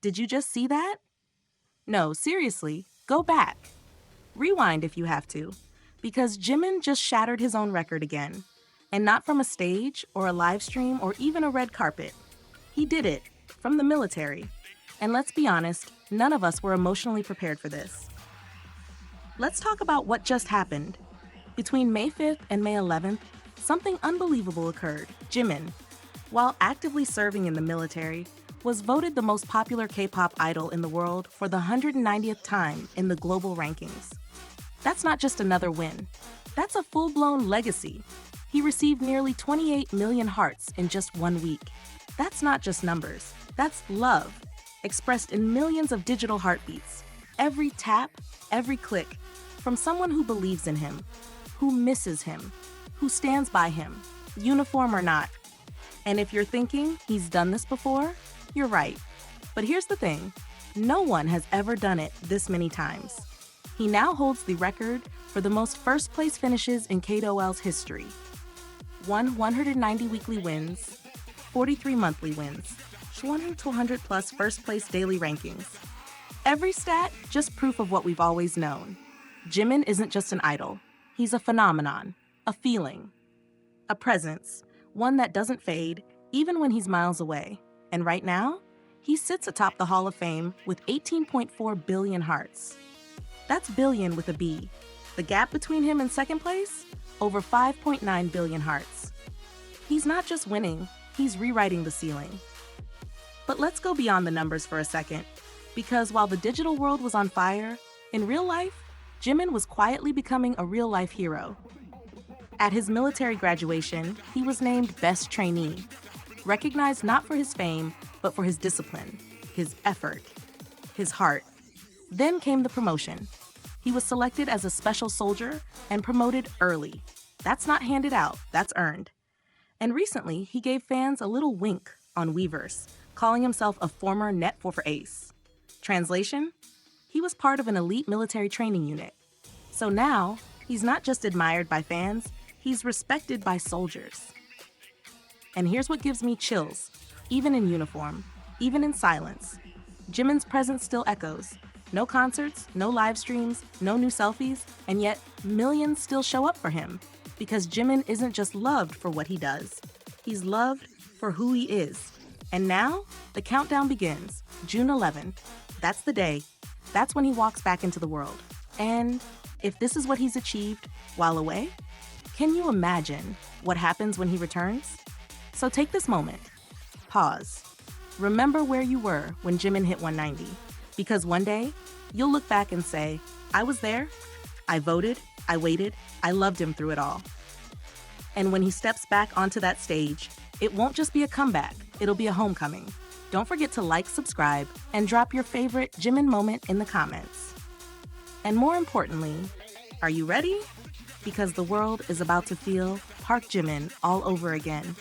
did you just see that? No, seriously, go back. Rewind if you have to, because Jimin just shattered his own record again. And not from a stage or a live stream or even a red carpet. He did it from the military. And let's be honest, none of us were emotionally prepared for this. Let's talk about what just happened. Between May 5th and May 11th, something unbelievable occurred. Jimin, while actively serving in the military, was voted the most popular K-pop idol in the world for the 190th time in the global rankings. That's not just another win. That's a full-blown legacy. He received nearly 28 million hearts in just 1 week. That's not just numbers. That's love, expressed in millions of digital heartbeats. Every tap, every click, from someone who believes in him, who misses him, who stands by him, uniform or not. And if you're thinking he's done this before, you're right. But here's the thing, no one has ever done it this many times. He now holds the record for the most first-place finishes in KOL's history. Won 190 weekly wins, 43 monthly wins, 200 plus first-place daily rankings. Every stat, just proof of what we've always known. Jimin isn't just an idol. He's a phenomenon, a feeling, a presence, one that doesn't fade, even when he's miles away. And right now, he sits atop the Hall of Fame with 18.4 billion hearts. That's billion with a B. The gap between him and second place? Over 5.9 billion hearts. He's not just winning, he's rewriting the ceiling. But let's go beyond the numbers for a second, because while the digital world was on fire, in real life, Jimin was quietly becoming a real-life hero. At his military graduation, he was named Best Trainee, recognized not for his fame, but for his discipline, his effort, his heart. Then came the promotion. He was selected as a special soldier and promoted early. That's not handed out, that's earned. And recently, he gave fans a little wink on Weverse, calling himself a former Net 4 for Ace. Translation? He was part of an elite military training unit. So now, he's not just admired by fans, he's respected by soldiers. And here's what gives me chills, even in uniform, even in silence. Jimin's presence still echoes. No concerts, no live streams, no new selfies, and yet millions still show up for him. Because Jimin isn't just loved for what he does. He's loved for who he is. And now, the countdown begins. June 11th. That's the day. That's when he walks back into the world. And if this is what he's achieved while away, can you imagine what happens when he returns? So take this moment. Pause. Remember where you were when Jimin hit 190. Because one day, you'll look back and say, I was there, I voted, I waited, I loved him through it all. And when he steps back onto that stage, it won't just be a comeback, it'll be a homecoming. Don't forget to like, subscribe, and drop your favorite Jimin moment in the comments. And more importantly, are you ready? Because the world is about to feel Park Jimin all over again.